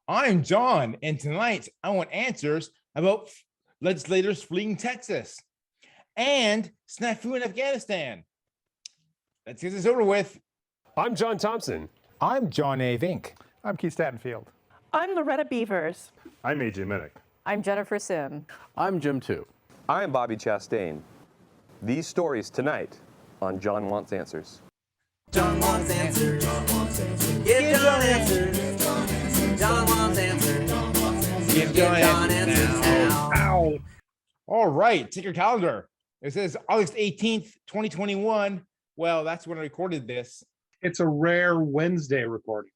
I'm John, and tonight I want answers about legislators fleeing Texas and Snafu in Afghanistan. Let's get this over with. I'm John Thompson. I'm John A. Vink. I'm Keith Stattenfield. I'm Loretta Beavers. I'm AJ Minnick. I'm Jennifer Sim. I'm Jim Tu. I'm Bobby Chastain. These stories tonight on John Wants Answers. John wants answers. Give John answers. John wants answers. Give John answers now. Ow. All right, take your calendar. It says August 18th, 2021. Well, that's when I recorded this. It's a rare Wednesday recording.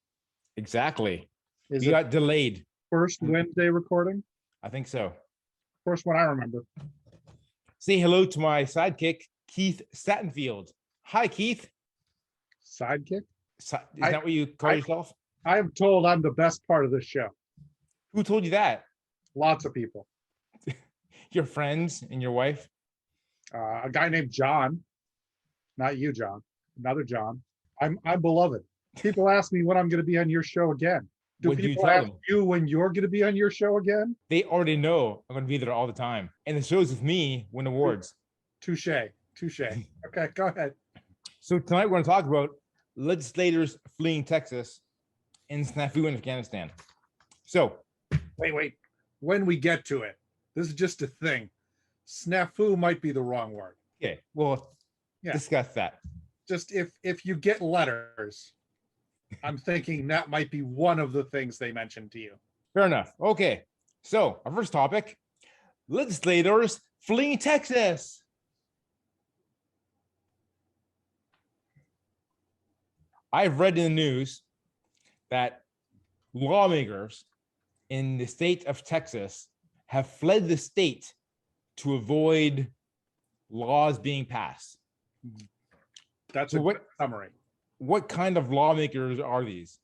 Exactly. Is You it got delayed. first Wednesday recording? I think so. First one I remember. Say hello to my sidekick, Keith Stattenfield. Hi, Keith. Sidekick? Is that what you call yourself? I am told I'm the best part of this show. Who told you that? Lots of people. Your friends and your wife? A guy named John. Not you, John. Another John. I'm beloved. People ask me when I'm going to be on your show again. Do What'd you people tell ask them? you when you're going to be on your show again? They already know I'm going to be there all the time. And the shows with me win awards. Touche. Okay, go ahead. So tonight we're going to talk about legislators fleeing Texas and Snafu in Afghanistan. So Wait. When we get to it, this is just a thing. Snafu might be the wrong word. okay, we'll discuss that. Just if you get letters, I'm thinking that might be one of the things they mentioned to you. Fair enough. Okay. So our first topic, legislators fleeing Texas. I've read in the news that lawmakers in the state of Texas have fled the state to avoid laws being passed. That's So a what- good summary. What kind of lawmakers are these?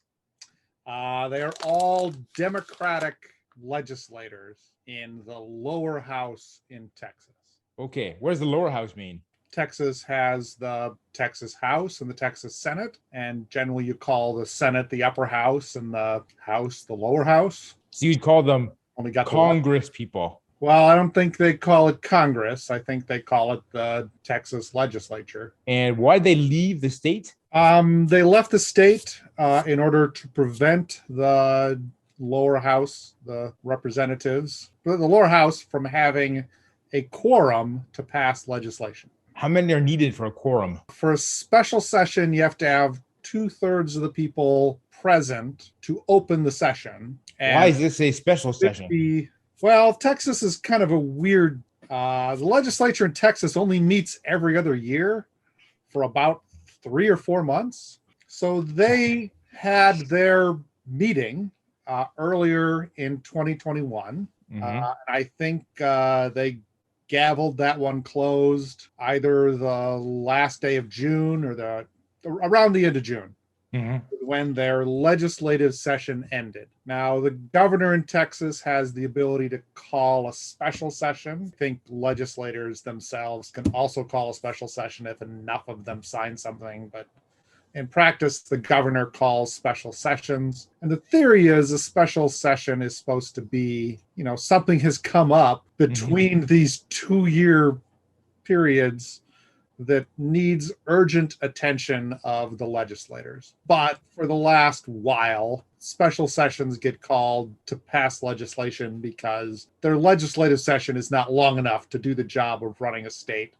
They are all Democratic legislators in the lower house in Texas. Okay, what does the lower house mean? Texas has the Texas House and the Texas Senate, and generally you call the Senate the upper house and the House the lower house. So you'd call them Only got the Congress people. Well, I don't think they call it Congress. I think they call it the Texas legislature. And why did they leave the state? They left the state in order to prevent the lower house, the representatives, the lower house from having a quorum to pass legislation. How many are needed for a quorum? For a special session, you have to have 2/3 of the people present to open the session. And Why is this a special session? Well, Texas is kind of a weird. The legislature in Texas only meets every other year for about 3 or 4 months. So they had their meeting earlier in 2021. I think they gavelled that one closed either the last day of June or around the end of June. When their legislative session ended. Now, the governor in Texas has the ability to call a special session. I think legislators themselves can also call a special session if enough of them sign something, but in practice, the governor calls special sessions. And the theory is a special session is supposed to be, something has come up between these 2-year periods that needs urgent attention of the legislators. But for the last while, special sessions get called to pass legislation because their legislative session is not long enough to do the job of running a state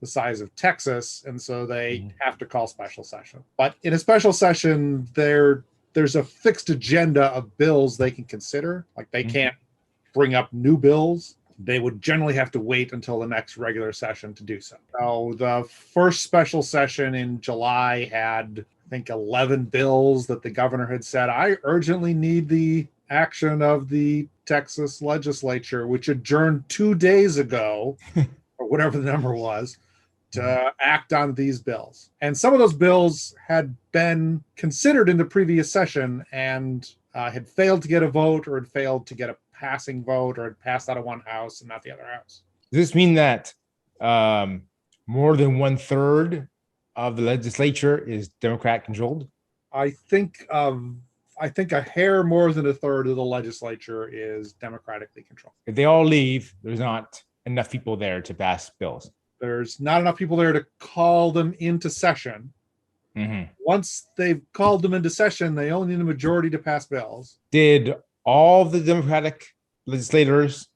the size of Texas, and so they have to call special session. But in a special session, there's a fixed agenda of bills they can consider. Like they can't bring up new bills. They would generally have to wait until the next regular session to do so. So the first special session in July had, I think, 11 bills that the governor had said, I urgently need the action of the Texas legislature, which adjourned 2 days ago, or whatever the number was, to act on these bills. And some of those bills had been considered in the previous session and had failed to get a vote or had failed to get a passing vote or had passed out of one house and not the other house. Does this mean that more than 1/3 of the legislature is Democrat controlled? I think I think a hair more than a third of the legislature is democratically controlled. If they all leave, there's not enough people there to pass bills. There's not enough people there to call them into session. Mhm. Once they've called them into session, they only need a majority to pass bills. Did all the Democratic legislators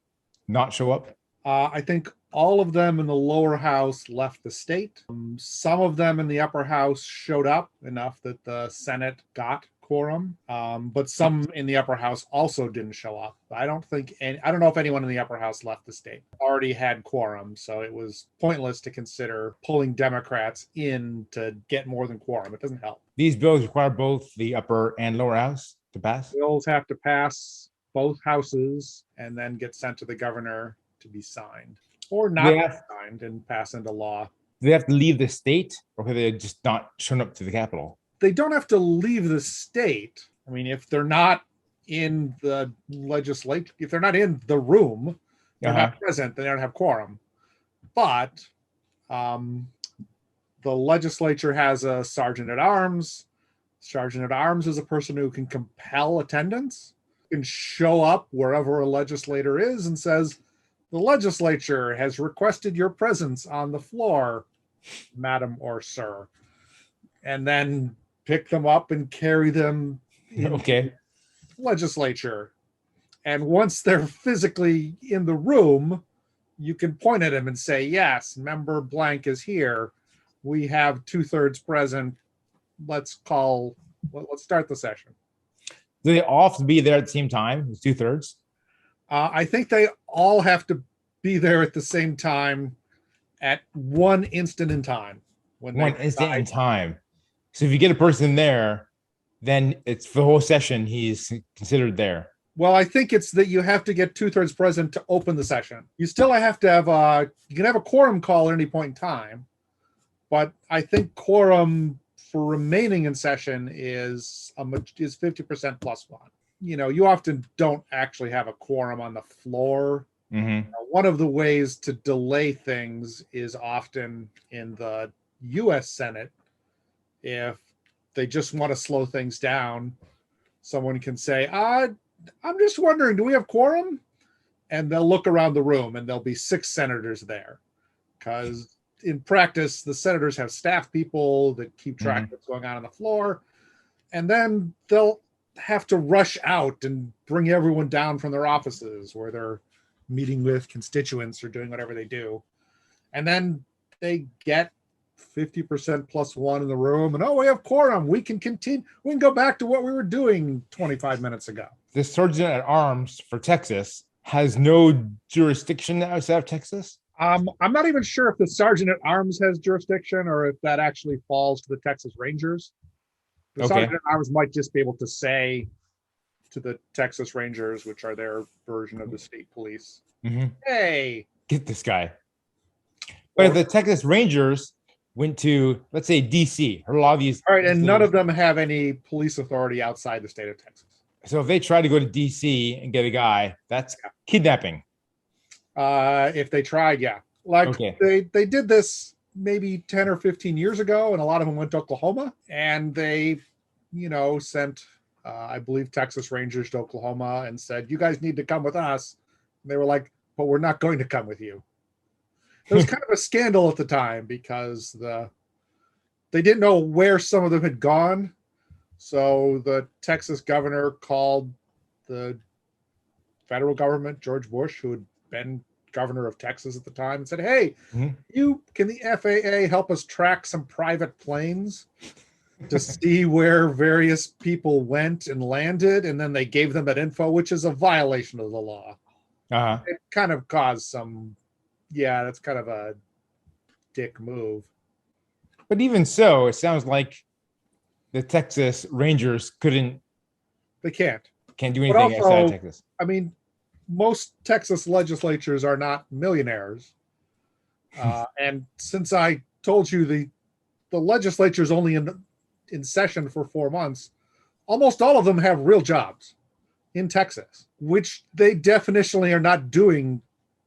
not show up? I think all of them in the lower house left the state. Some of them in the upper house showed up enough that the Senate got quorum, but some in the upper house also didn't show up. I don't know if anyone in the upper house left the state. Already had quorum, so it was pointless to consider pulling Democrats in to get more than quorum. It doesn't help. These bills require both the upper and lower house to pass. Bills have to pass both houses and then get sent to the governor to be signed or not be signed and pass into law. Do they have to leave the state, or have they just not shown up to the Capitol? They don't have to leave the state. I mean, if they're not in the legislature, if they're not in the room, they're not present, they don't have quorum. But the legislature has a sergeant at arms. Sergeant at arms is a person who can compel attendance, can show up wherever a legislator is and says, the legislature has requested your presence on the floor, madam or sir, and then pick them up and carry them into the legislature. And once they're physically in the room, you can point at them and say, yes, member blank is here. We have 2/3 present. Let's start the session. Do they all have to be there at the same time? It's 2/3? I think they all have to be there at the same time at one instant in time. One instant in time. So if you get a person there, then it's for the whole session he's considered there. Well, I think it's that you have to get 2/3 present to open the session. You still have to have you can have a quorum call at any point in time, but I think quorum for remaining in session is 50% plus one. You know, you often don't actually have a quorum on the floor. Mm-hmm. One of the ways to delay things is often in the U.S. Senate. If they just want to slow things down, someone can say, I'm just wondering, do we have quorum? And they'll look around the room and there'll be 6 senators there. Because in practice, the senators have staff people that keep track of what's going on the floor. And then they'll have to rush out and bring everyone down from their offices where they're meeting with constituents or doing whatever they do. And then they get 50% plus one in the room, and we have quorum. We can continue. We can go back to what we were doing 25 minutes ago. The sergeant at arms for Texas has no jurisdiction outside of Texas. I'm not even sure if the sergeant at arms has jurisdiction or if that actually falls to the Texas Rangers. The sergeant at arms might just be able to say to the Texas Rangers, which are their version of the state police, hey, get this guy. But if the Texas Rangers went to, let's say, DC, or a lot of these. All right, and none of them have any police authority outside the state of Texas. So if they try to go to DC and get a guy, that's kidnapping. If they tried, yeah. They did this maybe 10 or 15 years ago, and a lot of them went to Oklahoma, and they, sent, I believe, Texas Rangers to Oklahoma and said, you guys need to come with us. And they were like, but we're not going to come with you. There was kind of a scandal at the time because they didn't know where some of them had gone. So the Texas governor called the federal government, George Bush, who had been governor of Texas at the time, and said, hey, can the FAA help us track some private planes to see where various people went and landed? And then they gave them that info, which is a violation of the law. It kind of caused some, that's kind of a dick move. But even so, it sounds like the Texas Rangers can't do anything outside of Texas. I mean, most Texas legislatures are not millionaires. And since I told you the legislature is only in session for 4 months, almost all of them have real jobs in Texas, which they definitionally are not doing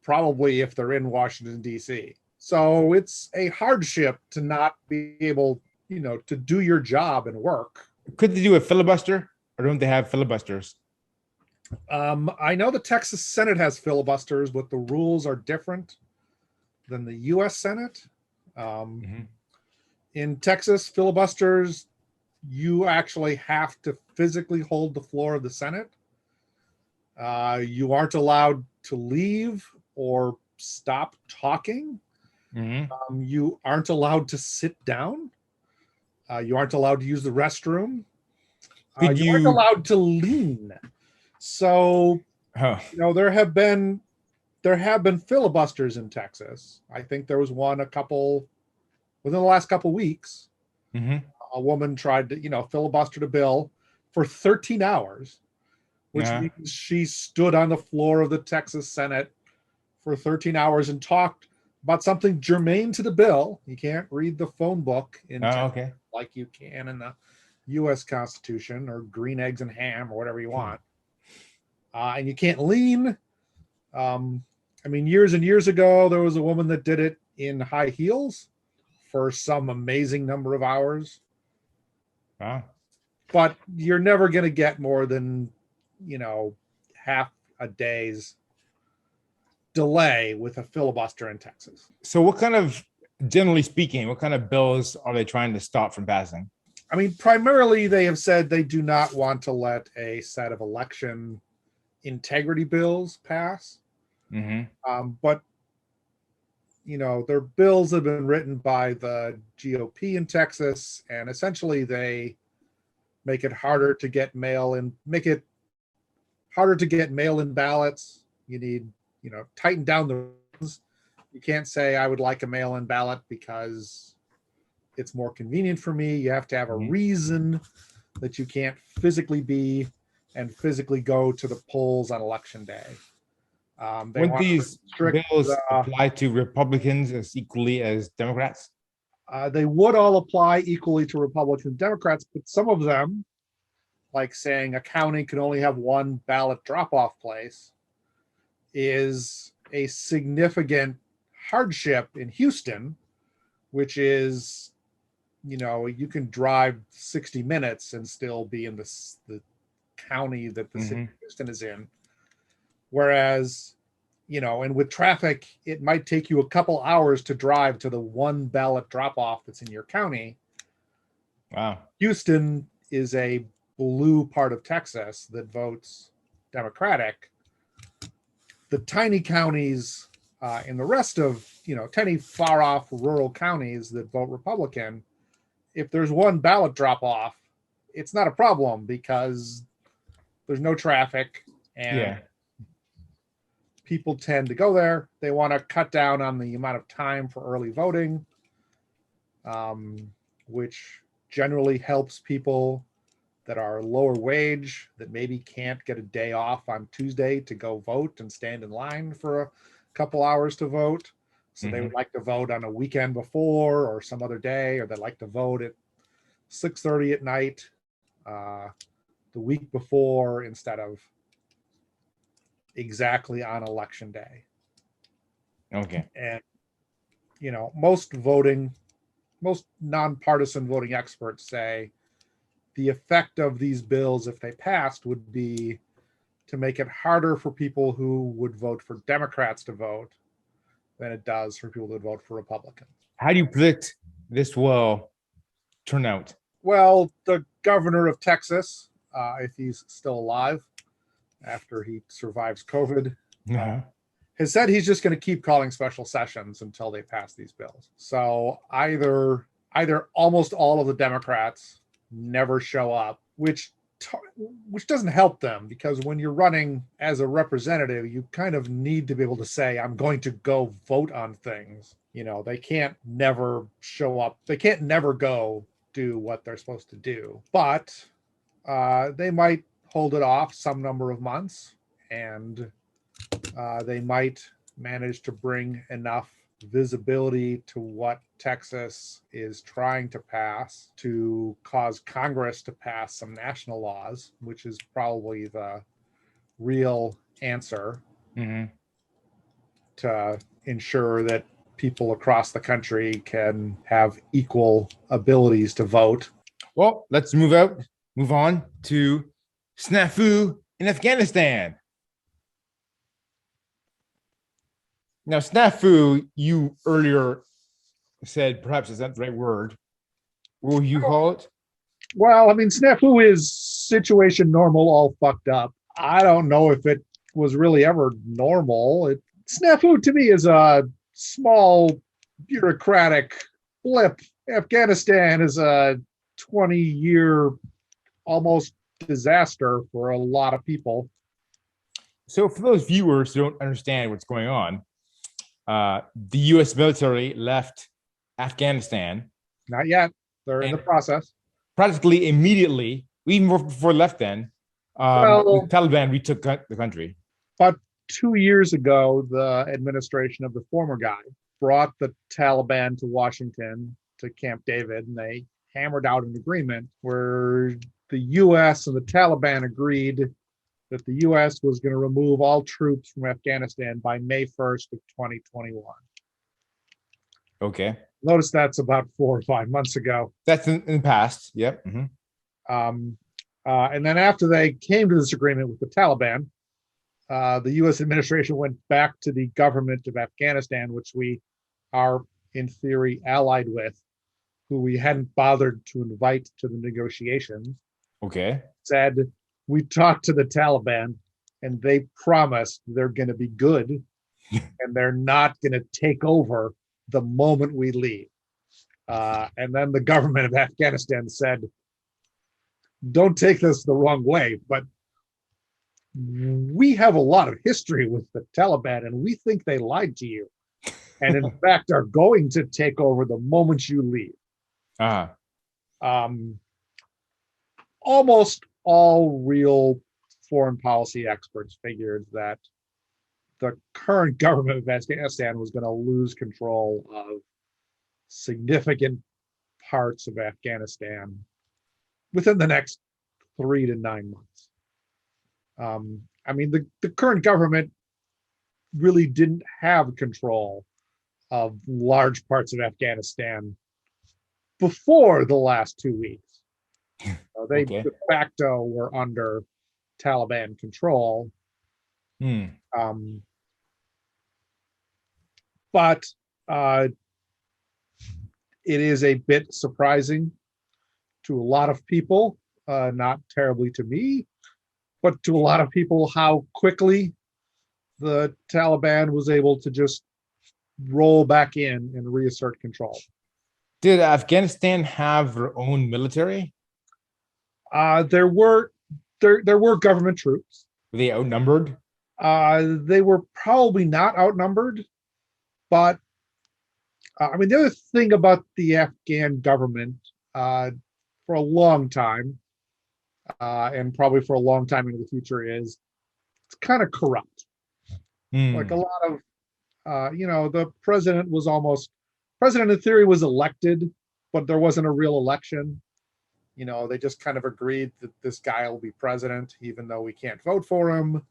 probably if they're in Washington, D.C. So it's a hardship to not be able, to do your job and work. Could they do a filibuster or don't they have filibusters? I know the Texas Senate has filibusters, but the rules are different than the U.S. Senate. Mhm. In Texas, filibusters, you actually have to physically hold the floor of the Senate. You aren't allowed to leave or stop talking. Mhm. You aren't allowed to sit down. You aren't allowed to use the restroom. Could You aren't you? allowed to lean. So, Oh, there have been filibusters in Texas. I think there was one within the last couple weeks. mhm. A woman tried to, filibuster a bill for 13 hours, which Yeah. means she stood on the floor of the Texas Senate for 13 hours and talked about something germane to the bill. You can't read the phone book in Oh, Texas okay. like you can in the U.S. Constitution, or green eggs and ham, or whatever you want. And you can't lean. Years and years ago, there was a woman that did it in high heels for some amazing number of hours. Wow. But you're never going to get more than, half a day's delay with a filibuster in Texas. So, generally speaking, what kind of bills are they trying to stop from passing? Primarily, they have said they do not want to let a set of election integrity bills pass. Mm-hmm. But their bills have been written by the GOP in Texas, and essentially they make it harder to get mail-in ballots. You need, tighten down the rules. You can't say I would like a mail-in ballot because it's more convenient for me. You have to have a reason that you can't physically be and physically go to the polls on election day. Would these bills apply to Republicans as equally as Democrats? They would all apply equally to Republicans and Democrats, but some of them, like saying a county can only have one ballot drop-off place, is a significant hardship in Houston, which is, you can drive 60 minutes and still be in the county that the city of Houston is in. Whereas, and with traffic, it might take you a couple hours to drive to the one ballot drop-off that's in your county. Wow. Houston is a blue part of Texas that votes Democratic. The tiny counties in the rest of, tiny far off rural counties that vote Republican, if there's one ballot drop off, it's not a problem because there's no traffic and people tend to go there. They want to cut down on the amount of time for early voting, which generally helps people that are lower wage that maybe can't get a day off on Tuesday to go vote and stand in line for a couple hours to vote. So they would like to vote on a weekend before or some other day, or they'd like to vote at 6:30 at night the week before instead of exactly on election day. Okay. And, most nonpartisan voting experts say the effect of these bills, if they passed, would be to make it harder for people who would vote for Democrats to vote than it does for people that vote for Republicans. How do you predict this will turn out? Well, the governor of Texas, if he's still alive after he survives COVID, has said he's just going to keep calling special sessions until they pass these bills. So either almost all of the Democrats never show up, which doesn't help them, because when you're running as a representative, you kind of need to be able to say, I'm going to go vote on things. They can't never show up. They can't never go do what they're supposed to do, but they might hold it off some number of months, and they might manage to bring enough visibility to what Texas is trying to pass to cause Congress to pass some national laws, which is probably the real answer to ensure that people across the country can have equal abilities to vote. Well, let's move on to Snafu in Afghanistan. Now, snafu, you earlier said perhaps is not the right word. What would you call it? Well, I mean, snafu is situation normal, all fucked up. I don't know if it was really ever normal. Snafu to me is a small bureaucratic blip. Afghanistan is a 20-year almost disaster for a lot of people. So, for those viewers who don't understand what's going on, the U.S. military left Afghanistan. Not yet. They're in the process. Practically immediately, even before left then, Well, the Taliban retook the country. About 2 years ago, the administration of the former guy brought the Taliban to Washington, to Camp David, and they hammered out an agreement where the U.S. and the Taliban agreed that the U.S. was going to remove all troops from Afghanistan by May 1st of 2021. Okay. Notice that's about 4 or 5 months ago. That's in the past. Yep. And then after they came to this agreement with the Taliban, the U.S. administration went back to the government of Afghanistan, which we are in theory allied with, who we hadn't bothered to invite to the negotiations. Okay. Said, we talked to the Taliban and they promised they're going to be good and they're not going to take over the moment we leave. And then the government of Afghanistan said, don't take this the wrong way, but we have a lot of history with the Taliban and we think they lied to you. And in fact, are going to take over the moment you leave. Almost all real foreign policy experts figured that the current government of Afghanistan was going to lose control of significant parts of Afghanistan within the next 3 to 9 months. I mean, the current government really didn't have control of large parts of Afghanistan before the last 2 weeks. They de facto were under Taliban control. But it is a bit surprising to a lot of people, not terribly to me, but to a lot of people, how quickly the Taliban was able to just roll back in and reassert control. Did Afghanistan have their own military? There were government troops. Were they outnumbered? They were probably not outnumbered, but I mean, the other thing about the Afghan government for a long time, and probably for a long time into the future, is it's kind of corrupt. Like a lot of, the president in theory was elected, but there wasn't a real election. They just kind of agreed that this guy will be president, even though we can't vote for him.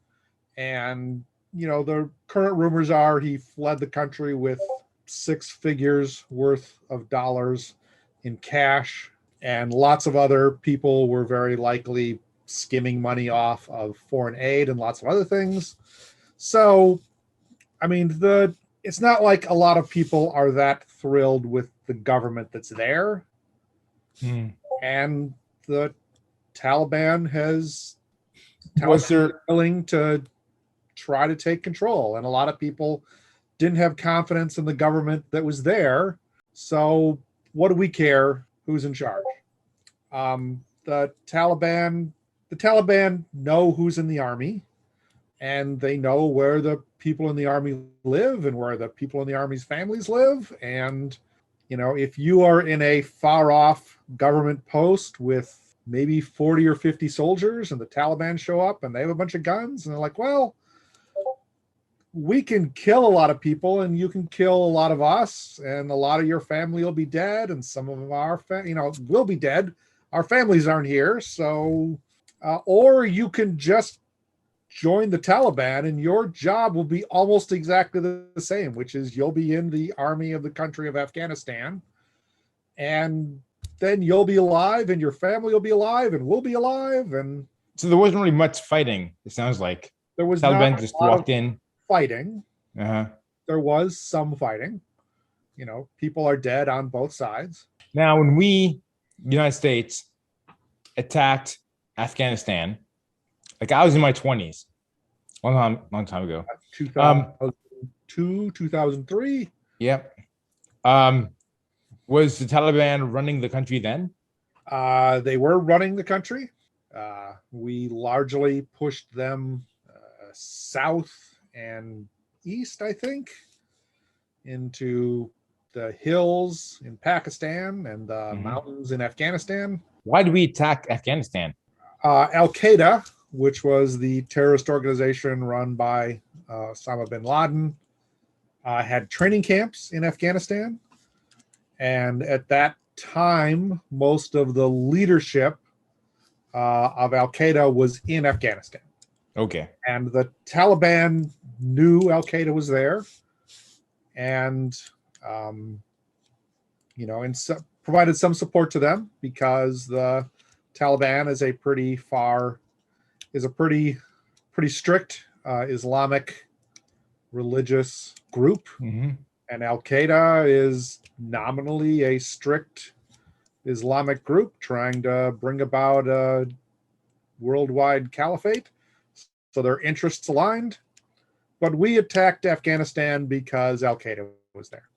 And, the current rumors are he fled the country with 6 figures worth of dollars in cash. And lots of other people were very likely skimming money off of foreign aid and lots of other things. So, I mean, it's not like a lot of people are that thrilled with the government that's there. And the Taliban was willing to try to take control. And a lot of people didn't have confidence in the government that was there. So what do we care who's in charge? The Taliban know who's in the army, and they know where the people in the army live and where the people in the army's families live. And if you are in a far off government post with maybe 40 or 50 soldiers and the Taliban show up and they have a bunch of guns and they're like, well, we can kill a lot of people and you can kill a lot of us and a lot of your family will be dead and some of our will be dead. Our families aren't here. So, or you can just join the Taliban and your job will be almost exactly the same, which is you'll be in the army of the country of Afghanistan, and then you'll be alive and your family will be alive and we'll be alive. And So there wasn't really much fighting, it sounds like. There was Taliban not just a lot of walked in. fighting. Uh-huh. There was some fighting. You know, people are dead on both sides. Now, when we, United States, attacked Afghanistan, like I was in my 20s, long time ago. 2002, 2003. Yep. Was the Taliban running the country then? They were running the country. We largely pushed them south and east, I think, into the hills in Pakistan and the mountains in Afghanistan. Why did we attack Afghanistan? Al-Qaeda, which was the terrorist organization run by Osama bin Laden, had training camps in Afghanistan. And at that time, most of the leadership of Al-Qaeda was in Afghanistan. Okay. And the Taliban knew Al-Qaeda was there and, provided some support to them because the Taliban is a pretty strict Islamic religious group. And Al-Qaeda is nominally a strict Islamic group trying to bring about a worldwide caliphate. So their interests aligned. But we attacked Afghanistan because Al-Qaeda was there.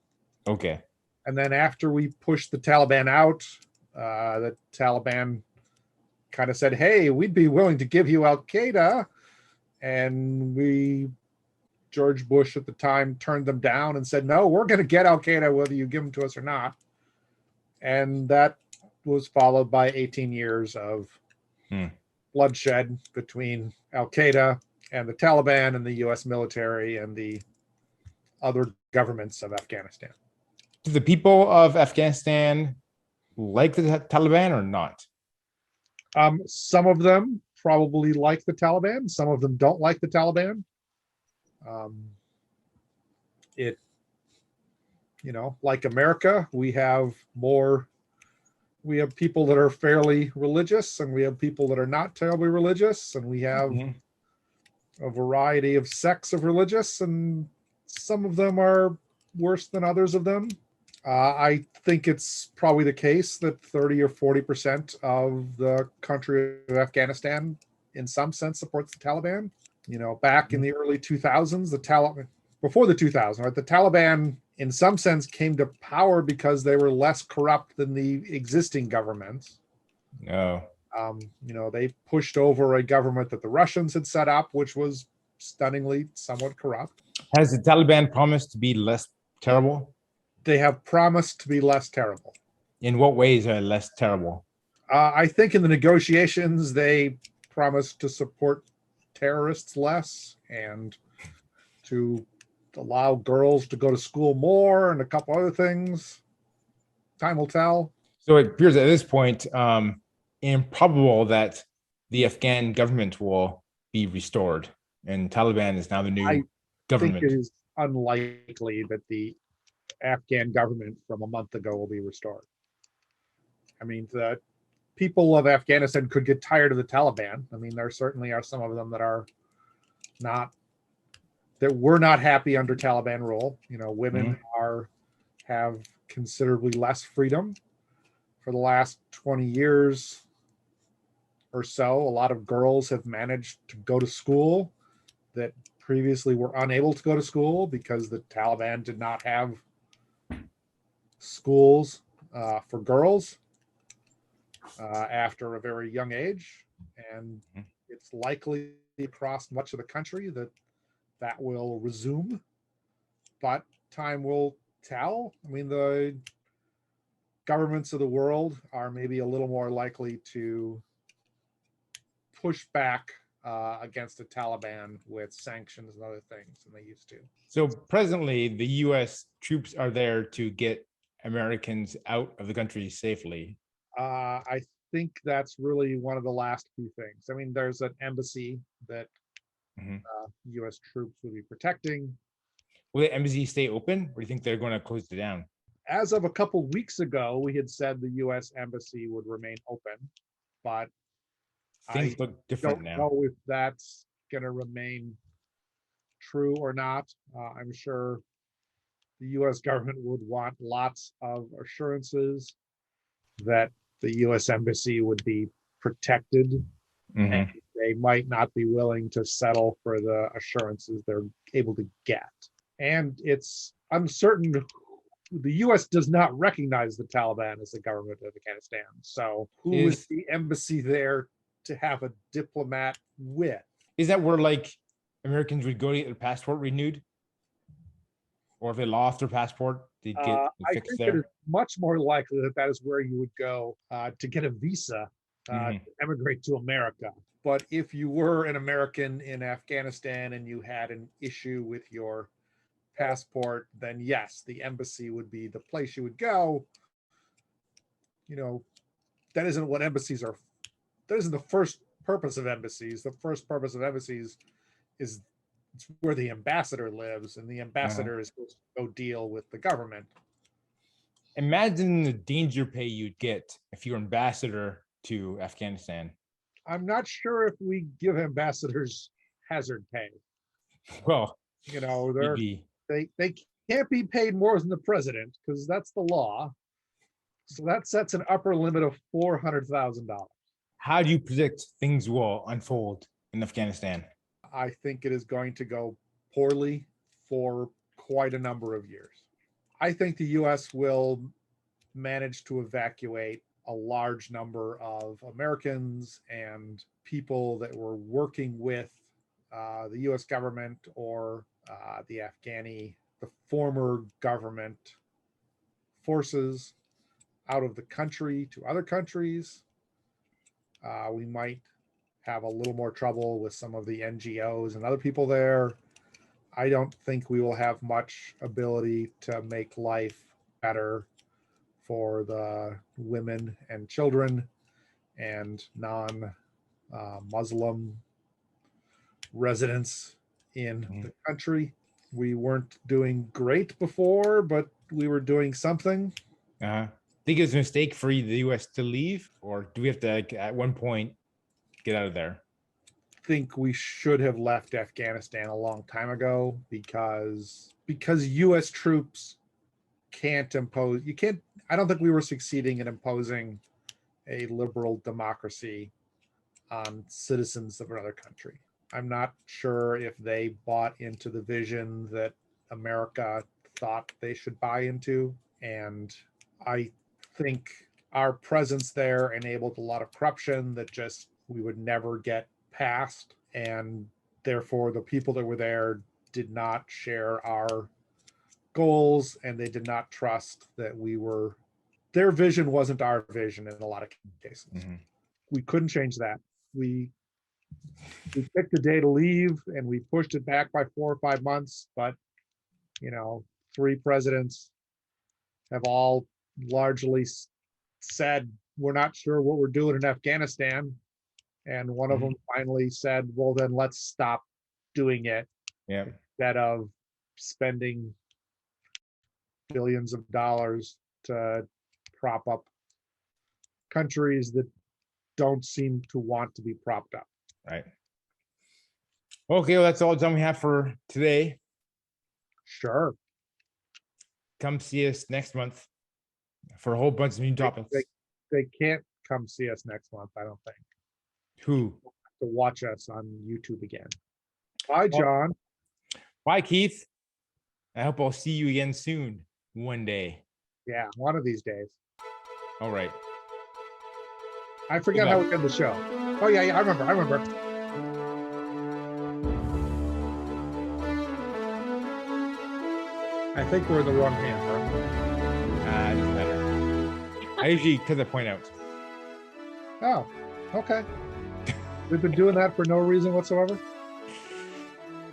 Okay. And then after we pushed the Taliban out, the Taliban kind of said, hey, we'd be willing to give you Al-Qaeda. And George Bush at the time turned them down and said, no, we're going to get Al-Qaeda whether you give them to us or not. And that was followed by 18 years of bloodshed between Al-Qaeda and the Taliban and the U.S. military and the other governments of Afghanistan. Do the people of Afghanistan like the Taliban or not? Some of them probably like the Taliban. Some of them don't like the Taliban. Like America, we have people that are fairly religious and we have people that are not terribly religious, and we have a variety of sects of religious, and some of them are worse than others of them. I think it's probably the case that 30 or 40% of the country of Afghanistan in some sense supports the Taliban. Back in the early 2000s, before the 2000s, right, the Taliban in some sense came to power because they were less corrupt than the existing governments. No. They pushed over a government that the Russians had set up, which was stunningly somewhat corrupt. Has the Taliban promised to be less terrible? They have promised to be less terrible. In what ways are less terrible? I think in the negotiations, they promised to support terrorists less and to allow girls to go to school more and a couple other things. Time will tell. So it appears at this point improbable that the Afghan government will be restored and Taliban is now the new government. I think it is unlikely that the Afghan government from a month ago will be restored. I mean, the people of Afghanistan could get tired of the Taliban. I mean, there certainly are some of them that were not happy under Taliban rule. Women have considerably less freedom. For the last 20 years or so, a lot of girls have managed to go to school that previously were unable to go to school because the Taliban did not have schools for girls after a very young age. And it's likely across much of the country that will resume, but time will tell. I mean, the governments of the world are maybe a little more likely to push back against the Taliban with sanctions and other things than they used to. So presently, the U.S. troops are there to get Americans out of the country safely. I think that's really one of the last few things. I mean, there's an embassy that U.S. troops will be protecting. Will the embassy stay open, or do you think they're going to close it down? As of a couple weeks ago, we had said the U.S. embassy would remain open, but Things look different don't now. know if that's going to remain true or not. I'm sure the U.S. government would want lots of assurances that the U.S. embassy would be protected, Mhm. and they might not be willing to settle for the assurances they're able to get. And it's uncertain. The U.S. does not recognize the Taliban as the government of Afghanistan. So who is the embassy there to have a diplomat with? Is that where like Americans would go to get their passport renewed? Or if they lost their passport, they'd get it I fixed think there? it is much more likely that that is where you would go to get a visa to emigrate to America. But if you were an American in Afghanistan and you had an issue with your passport, then yes, the embassy would be the place you would go. You know, that isn't what embassies are. That isn't the first purpose of embassies. The first purpose of embassies is it's where the ambassador lives, and the ambassador is supposed to go deal with the government. Imagine the danger pay you'd get if you're ambassador to Afghanistan. I'm not sure if we give ambassadors hazard pay. Well, You know, maybe. they can't be paid more than the president because that's the law. So that sets an upper limit of $400,000. How do you predict things will unfold in Afghanistan? I think it is going to go poorly for quite a number of years. I think the U.S. will manage to evacuate a large number of Americans and people that were working with the U.S. government or the former government forces out of the country to other countries. We might have a little more trouble with some of the NGOs and other people there. I don't think we will have much ability to make life better for the women and children and non-Muslim residents in the country. We weren't doing great before, but we were doing something. Think it's a mistake for the U.S. to leave, or do we have to, like, at one point, get out of there? Think we should have left Afghanistan a long time ago because U.S. troops can't impose. You can't. I don't think we were succeeding in imposing a liberal democracy on citizens of another country. I'm not sure if they bought into the vision that America thought they should buy into, and I think our presence there enabled a lot of corruption that just we would never get past, and therefore the people that were there did not share our goals, and they did not trust that their vision wasn't our vision in a lot of cases. We couldn't change that. We picked a day to leave and we pushed it back by 4 or 5 months, but 3 presidents have all largely said we're not sure what we're doing in Afghanistan. And one of them finally said, well, then let's stop doing it instead of spending billions of dollars to prop up countries that don't seem to want to be propped up. Right. Okay, well, that's all the time we have for today. Sure. Come see us next month for a whole bunch of new topics. They can't come see us next month, I don't think. Who? To watch us on YouTube again. Bye, John. Bye, Keith. I hope I'll see you again soon, one day. Yeah, one of these days. All right. I forget how we end the show. Oh, yeah, I remember. I think we're in the wrong hand, right? It doesn't matter. I usually cut the point out. Oh, okay. We've been doing that for no reason whatsoever.